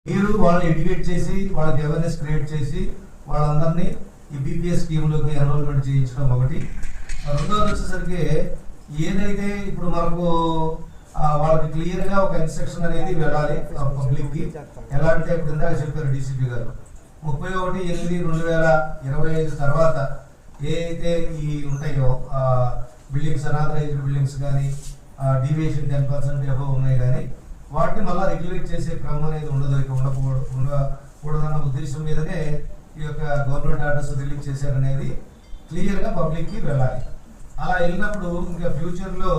మీరు వాళ్ళని ఎడ్యుకేట్ చేసి వాళ్ళకి అవేర్నెస్ క్రియేట్ చేసి వాళ్ళందరినీ ఈ బీపీఎస్ స్కీమ్లోకి ఎన్రోల్మెంట్ చేయించడం ఒకటి. రెండోది వచ్చేసరికి ఏదైతే ఇప్పుడు మనకు వాళ్ళకి క్లియర్గా ఒక ఇన్స్ట్రక్షన్ అనేది వెళ్ళాలి పబ్లిక్కి. ఎలా అంటే ఇప్పుడు ఇందాక చెప్పారు డీసీపీ గారు 31/8/2025 తర్వాత ఏ అయితే ఈ ఉంటాయో బిల్డింగ్స్, అనాథరైజ్డ్ బిల్డింగ్స్ కానీ డీవియేషన్ 10% అబవ్ ఉన్నాయి కానీ వాటిని మళ్ళీ రెగ్యులేట్ చేసే క్రమం అనేది ఉండదు, ఇక ఉండకూడదన్న ఉద్దేశం మీదనే ఈ యొక్క గవర్నమెంట్ ఆర్డర్స్ రిలీజ్ చేశారనేది క్లియర్గా పబ్లిక్కి వెళ్ళాలి. అలా వెళ్ళినప్పుడు ఇంకా ఫ్యూచర్లో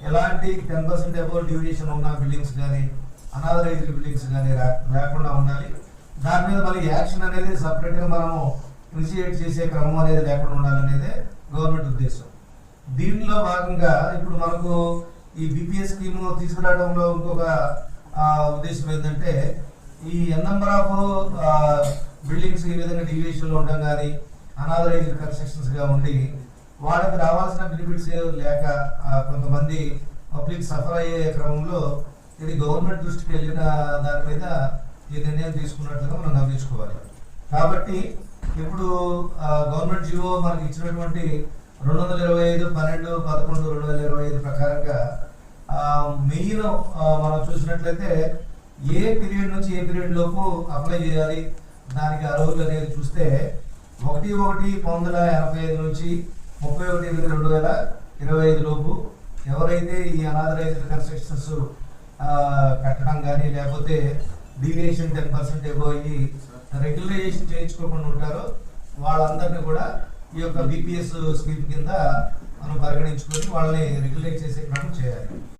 ఎలాంటి 10% అబవ్ డ్యూరేషన్ ఉన్న బిల్డింగ్స్ కానీ అనాథరైజ్డ్ బిల్డింగ్స్ కానీ లేకుండా ఉండాలి. దాని మీద మళ్ళీ యాక్షన్ అనేది సపరేట్గా మనము ఇనిషియేట్ చేసే క్రమం అనేది లేకుండా ఉండాలనేదే గవర్నమెంట్ ఉద్దేశం. దీనిలో భాగంగా ఇప్పుడు మనకు ఈ బీపీఎస్ స్కీమ్ తీసుకురావడంలో ఇంకొక ఉద్దేశం ఏంటంటే ఈ నెంబర్ ఆఫ్ బిల్డింగ్స్ ఈ విధంగా డివియేషన్లో ఉండడం కానీ అనాథరైజ్డ్ కన్స్ట్రక్షన్స్గా ఉండి వాళ్ళకి రావాల్సిన బెనిఫిట్స్ లేక కొంతమంది పబ్లిక్ సఫర్ అయ్యే క్రమంలో ఇది గవర్నమెంట్ దృష్టికి వెళ్ళిన దాని మీద ఈ నిర్ణయం తీసుకున్నట్లుగా మనం గమనించుకోవాలి. కాబట్టి ఇప్పుడు గవర్నమెంట్ జీవో మనకి ఇచ్చినటువంటి 225/12/11/2025 ప్రకారంగా మెయిన్ మనం చూసినట్లయితే ఏ పీరియడ్ నుంచి ఏ పీరియడ్ లోపు అప్లై చేయాలి దానికి అర్హులు అనేది చూస్తే 1/1/1985 నుంచి 31/8/2025 లోపు ఎవరైతే ఈ అనాథరైజ్డ్ కన్స్ట్రక్షన్స్ కట్టడం కానీ లేకపోతే డీవియేషన్ 10% అబవ్ అయ్యి రెగ్యులైజేషన్ చేయించుకోకుండా ఉంటారో వాళ్ళందరినీ కూడా ఈ యొక్క బీపీఎస్ స్కీమ్ కింద మనం పరిగణించుకొని వాళ్ళని రెగ్యులేట్ చేసే క్రమం చేయాలి.